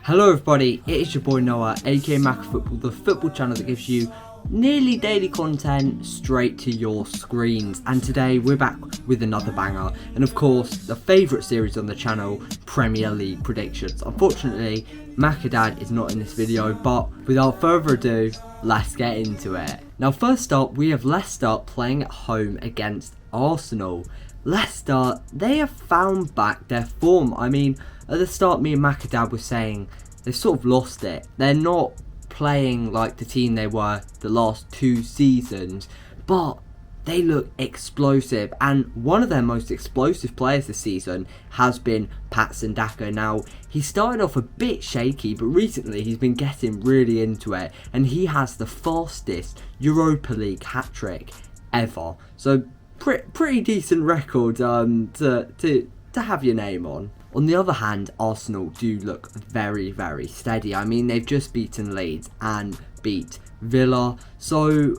Hello everybody, it is your boy Noah, aka Mac Football, the football channel that gives you nearly daily content straight to your screens. And today we're back with another banger, and of course the favourite series on the channel, Premier League predictions. Unfortunately, Macadad is not in this video, but without further ado, let's get into it. Now first up, we have Leicester playing at home against Arsenal. Leicester, they have found back their form. I mean, at the start, me and Macadad were saying they've sort of lost it. They're not playing like the team they were the last 2 seasons, but they look explosive. And one of their most explosive players this season has been Patson Daka. Now, he started off a bit shaky, but recently he's been getting really into it, and he has the fastest Europa League hat-trick ever. So pretty decent record to have your name on. On the other hand, Arsenal do look very, very steady. I mean, they've just beaten Leeds and beat Villa, so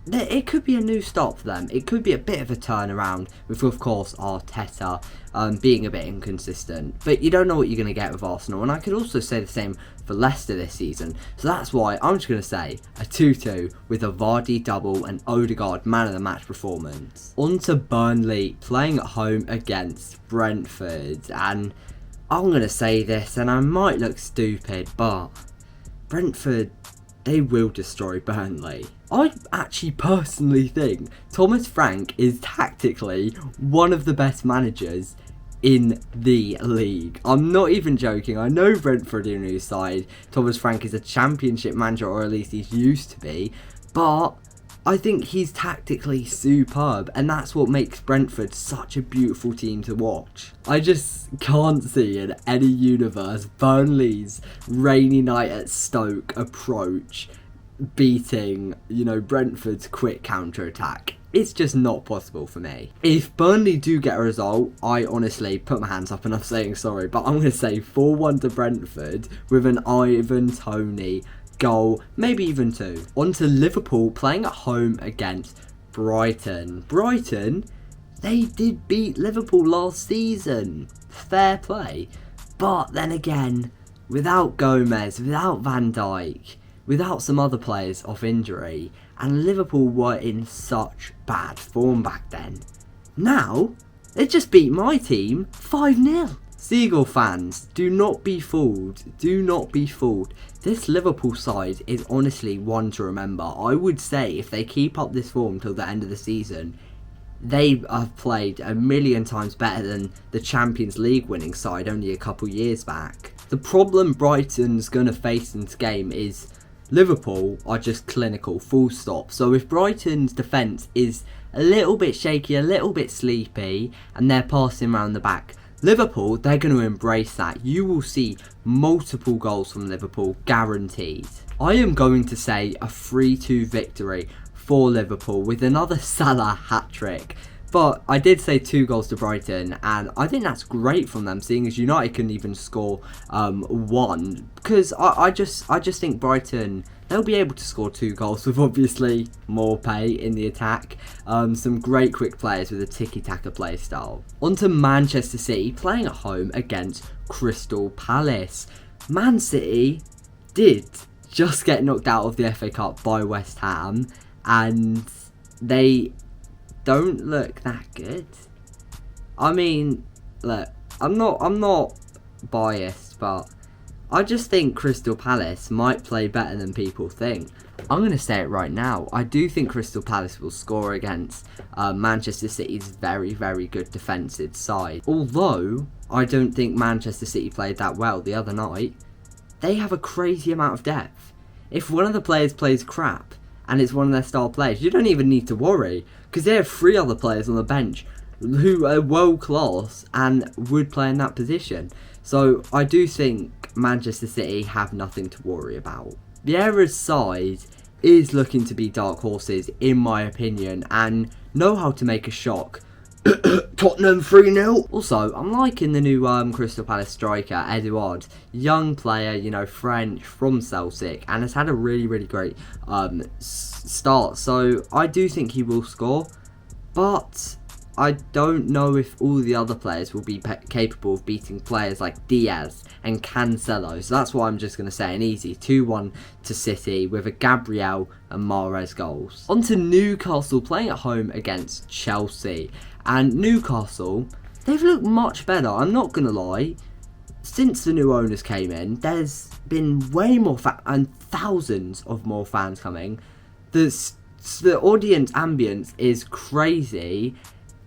it could be a new start for them. It could be a bit of a turnaround with, of course, Arteta being a bit inconsistent. But you don't know what you're going to get with Arsenal. And I could also say the same for Leicester this season. So that's why I'm just going to say a 2-2 with a Vardy double and Odegaard man of the match performance. On to Burnley playing at home against Brentford. And I'm going to say this, and I might look stupid, but Brentford, they will destroy Burnley. I actually personally think Thomas Frank is tactically one of the best managers in the league. I'm not even joking. I know Brentford are a new side. Thomas Frank is a championship manager, or at least he's used to be. But I think he's tactically superb, and that's what makes Brentford such a beautiful team to watch. I just can't see in any universe Burnley's rainy night at Stoke approach beating, Brentford's quick counter-attack. It's just not possible for me. If Burnley do get a result, I honestly put my hands up and I'm saying sorry, but I'm going to say 4-1 to Brentford with an Ivan Toney goal, maybe even 2. On to Liverpool playing at home against Brighton. Brighton, they did beat Liverpool last season. Fair play. But then again, without Gomez, without Van Dijk, without some other players off injury, and Liverpool were in such bad form back then. Now, they just beat my team 5-0. Seagull fans, do not be fooled. Do not be fooled. This Liverpool side is honestly one to remember. I would say if they keep up this form till the end of the season, they have played a million times better than the Champions League winning side only a couple years back. The problem Brighton's going to face in this game is Liverpool are just clinical, full stop. So if Brighton's defence is a little bit shaky, a little bit sleepy, and they're passing around the back, Liverpool, they're going to embrace that. You will see multiple goals from Liverpool, guaranteed. I am going to say a 3-2 victory for Liverpool with another Salah hat-trick. But I did say 2 goals to Brighton, and I think that's great from them, seeing as United couldn't even score 1. Because I just think Brighton, they'll be able to score 2 goals with obviously more pay in the attack. Some great quick players with a tiki-taka play style. On to Manchester City playing at home against Crystal Palace. Man City did just get knocked out of the FA Cup by West Ham, and they don't look that good. I mean, look, I'm not biased, but I just think Crystal Palace might play better than people think. I'm going to say it right now. I do think Crystal Palace will score against Manchester City's very, very good defensive side. Although, I don't think Manchester City played that well the other night. They have a crazy amount of depth. If one of the players plays crap, and it's one of their star players, you don't even need to worry, because they have 3 other players on the bench who are world class and would play in that position. So I do think Manchester City have nothing to worry about. Vieira's side is looking to be dark horses, in my opinion, and know how to make a shock. Tottenham 3-0. Also, I'm liking the new Crystal Palace striker, Edouard. Young player, French, from Celtic, and has had a really, really great start. So I do think he will score, but I don't know if all the other players will be capable of beating players like Diaz and Cancelo. So that's why I'm just going to say an easy 2-1 to City with a Gabriel and Mahrez goals. On to Newcastle playing at home against Chelsea. And Newcastle, they've looked much better, I'm not going to lie. Since the new owners came in, there's been way more and thousands of more fans coming. The audience ambience is crazy.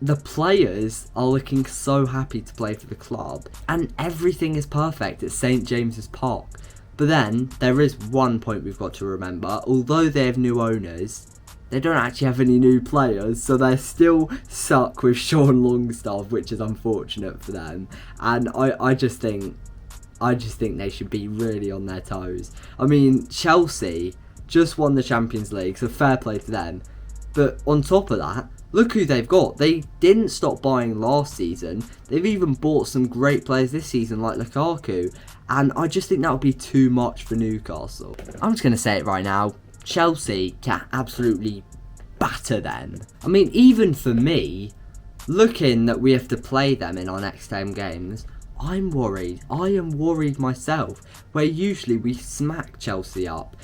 The players are looking so happy to play for the club. And everything is perfect at St James's Park. But then, there is one point we've got to remember. Although they have new owners, they don't actually have any new players, so they're still stuck with Sean Longstaff, which is unfortunate for them. And I just think they should be really on their toes. I mean, Chelsea just won the Champions League, so fair play to them. But on top of that, look who they've got. They didn't stop buying last season. They've even bought some great players this season, like Lukaku. And I just think that would be too much for Newcastle. I'm just going to say it right now. Chelsea can absolutely batter them. I mean, even for me, looking that we have to play them in our next 10 games, I'm worried. I am worried myself, where usually we smack Chelsea up.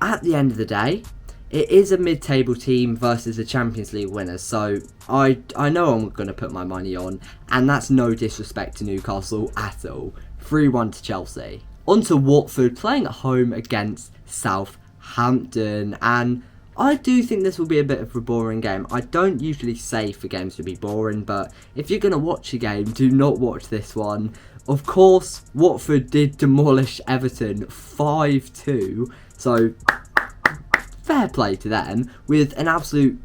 At the end of the day, it is a mid-table team versus a Champions League winner, so I know I'm going to put my money on, and that's no disrespect to Newcastle at all. 3-1 to Chelsea. On to Watford playing at home against Southampton, and I do think this will be a bit of a boring game. I don't usually say for games to be boring, but if you're going to watch a game, do not watch this one. Of course, Watford did demolish Everton 5-2, so fair play to them with an absolute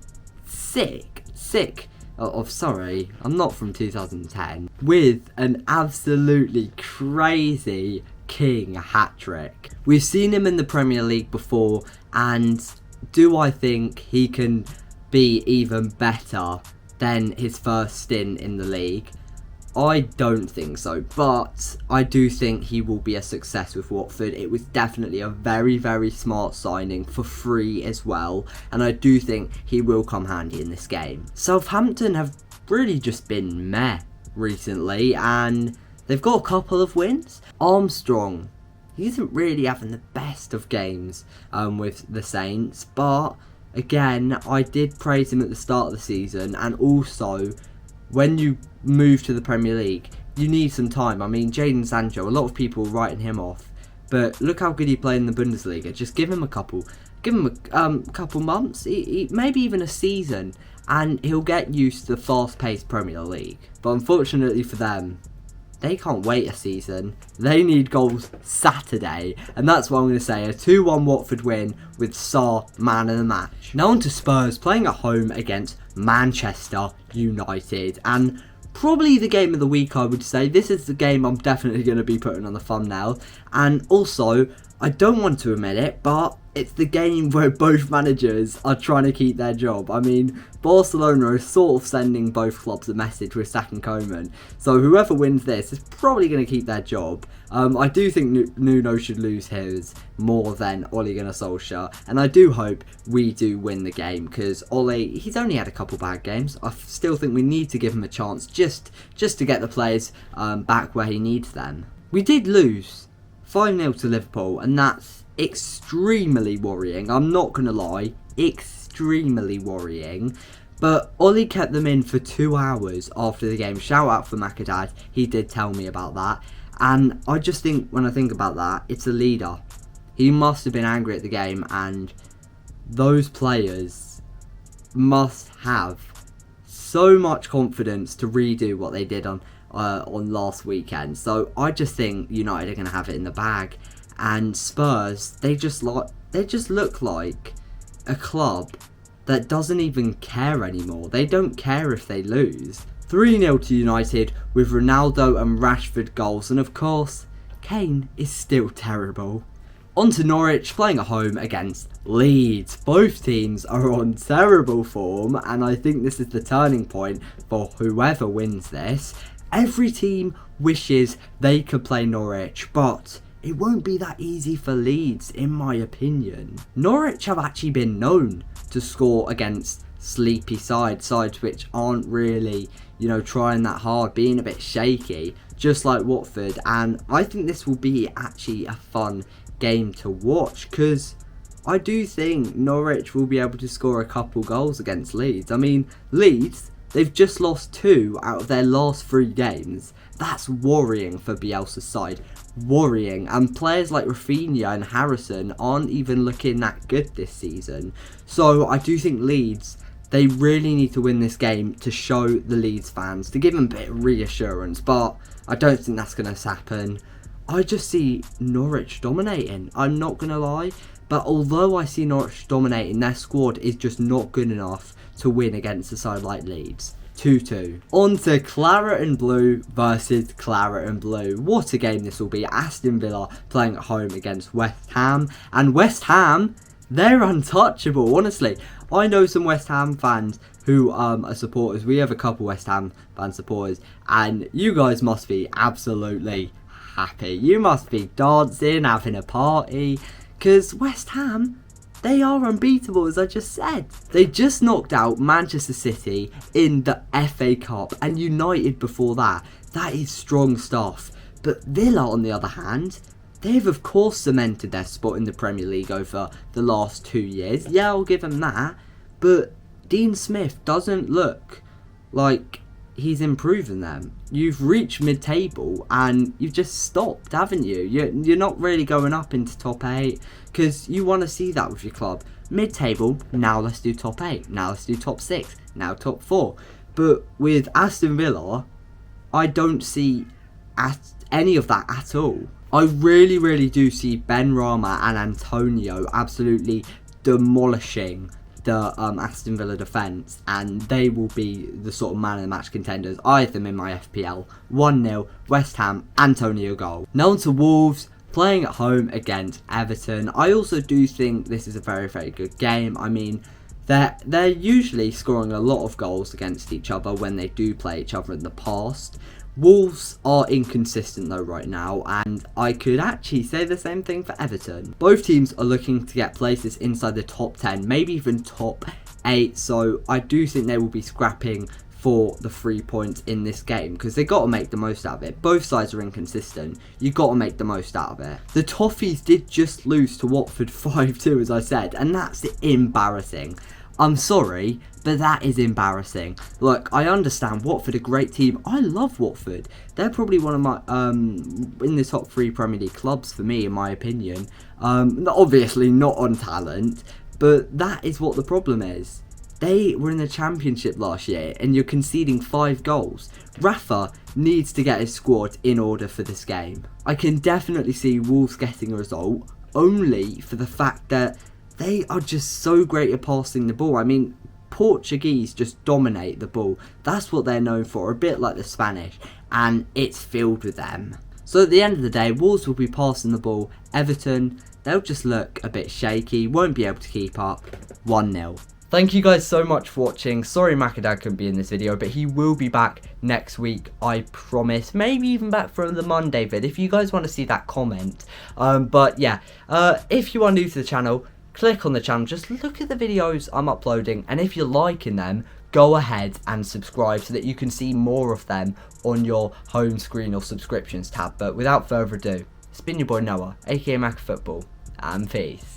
sorry, I'm not from 2010, with an absolutely crazy King hat-trick. We've seen him in the Premier League before, and do I think he can be even better than his first stint in the league? I don't think so, but I do think he will be a success with Watford. It was definitely a very, very smart signing for free as well, and I do think he will come handy in this game. Southampton have really just been meh recently, and they've got a couple of wins. Armstrong, he isn't really having the best of games with the Saints, but again, I did praise him at the start of the season, and also when you move to the Premier League, you need some time. I mean, Jadon Sancho, a lot of people are writing him off, but look how good he played in the Bundesliga. Just give him a couple months, maybe even a season, and he'll get used to the fast-paced Premier League. But unfortunately for them, they can't wait a season. They need goals Saturday, and that's what I'm going to say. A 2-1 Watford win with Salah man of the match. Now on to Spurs playing at home against Manchester United, and probably the game of the week, I would say. This is the game I'm definitely going to be putting on the thumbnail, and also, I don't want to admit it, but it's the game where both managers are trying to keep their job. I mean, Barcelona is sort of sending both clubs a message with sacking Koeman. So whoever wins this is probably going to keep their job. I do think Nuno should lose his more than Ole Gunnar Solskjaer. And I do hope we do win the game, because Ole, he's only had a couple bad games. I still think we need to give him a chance just to get the players back where he needs them. We did lose 5-0 to Liverpool, and that's extremely worrying. I'm not going to lie, extremely worrying. But Ollie kept them in for 2 hours after the game. Shout out for Macadad, he did tell me about that. And I just think, when I think about that, it's a leader. He must have been angry at the game, and those players must have so much confidence to redo what they did on last weekend. So I just think United are going to have it in the bag. And Spurs, they just look like a club that doesn't even care anymore. They don't care if they lose. 3-0 to United with Ronaldo and Rashford goals, and of course, Kane is still terrible. On to Norwich playing at home against Leeds. Both teams are on terrible form, and I think this is the turning point for whoever wins this. Every team wishes they could play Norwich, but it won't be that easy for Leeds, in my opinion. Norwich have actually been known to score against sleepy sides which aren't really, you know, trying that hard, being a bit shaky, just like Watford. And I think this will be actually a fun game to watch, because I do think Norwich will be able to score a couple goals against Leeds. I mean, Leeds, they've just lost 2 out of their last 3 games. That's worrying for Bielsa's side. Worrying. And players like Rafinha and Harrison aren't even looking that good this season. So I do think Leeds, they really need to win this game to show the Leeds fans, to give them a bit of reassurance. But I don't think that's going to happen. I just see Norwich dominating. I'm not going to lie. But although I see Norwich dominating, their squad is just not good enough to win against a side like Leeds. 2-2. On to Claret and Blue versus Claret and Blue. What a game this will be. Aston Villa playing at home against West Ham. And West Ham, they're untouchable, honestly. I know some West Ham fans who are supporters. We have a couple West Ham fan supporters. And you guys must be absolutely happy. You must be dancing, having a party. Because West Ham, they are unbeatable, as I just said. They just knocked out Manchester City in the FA Cup and United before that. That is strong stuff. But Villa, on the other hand, they've of course cemented their spot in the Premier League over the last 2 years. Yeah, I'll give them that. But Dean Smith doesn't look like he's improving them. You've reached mid-table and you've just stopped, haven't you? You're not really going up into top 8, because you want to see that with your club. Mid-table, now let's do top 8. Now let's do top 6. Now top 4. But with Aston Villa, I don't see any of that at all. I really do see Benrahma and Antonio absolutely demolishing the Aston Villa defence, and they will be the sort of man of the match contenders. I have them in my FPL. 1-0, West Ham, Antonio goal. Now on to Wolves, playing at home against Everton. I also do think this is a very good game. I mean, they're usually scoring a lot of goals against each other when they do play each other in the past. Wolves are inconsistent though right now, and I could actually say the same thing for Everton. Both teams are looking to get places inside the top 10, maybe even top 8, so I do think they will be scrapping for the 3 points in this game, because they got to make the most out of it. Both sides are inconsistent. You got to make the most out of it. The Toffees did just lose to Watford 5-2, as I said, and that's embarrassing. I'm sorry, but that is embarrassing. Look, I understand Watford, a great team. I love Watford. They're probably one of my, in the top 3 Premier League clubs for me, in my opinion. Obviously not on talent, but that is what the problem is. They were in the Championship last year, and you're conceding 5 goals. Rafa needs to get his squad in order for this game. I can definitely see Wolves getting a result, only for the fact that they are just so great at passing the ball. I mean, Portuguese just dominate the ball. That's what they're known for, a bit like the Spanish, and it's filled with them. So at the end of the day, Wolves will be passing the ball. Everton, they'll just look a bit shaky, won't be able to keep up. 1-0. Thank you guys so much for watching. Sorry Macadad couldn't be in this video, but he will be back next week, I promise. Maybe even back for the Monday vid, if you guys want to see that, comment. But yeah, if you are new to the channel, click on the channel, just look at the videos I'm uploading, and if you're liking them, go ahead and subscribe so that you can see more of them on your home screen or subscriptions tab. But without further ado, it's been your boy Noah, aka Mac Football, and peace.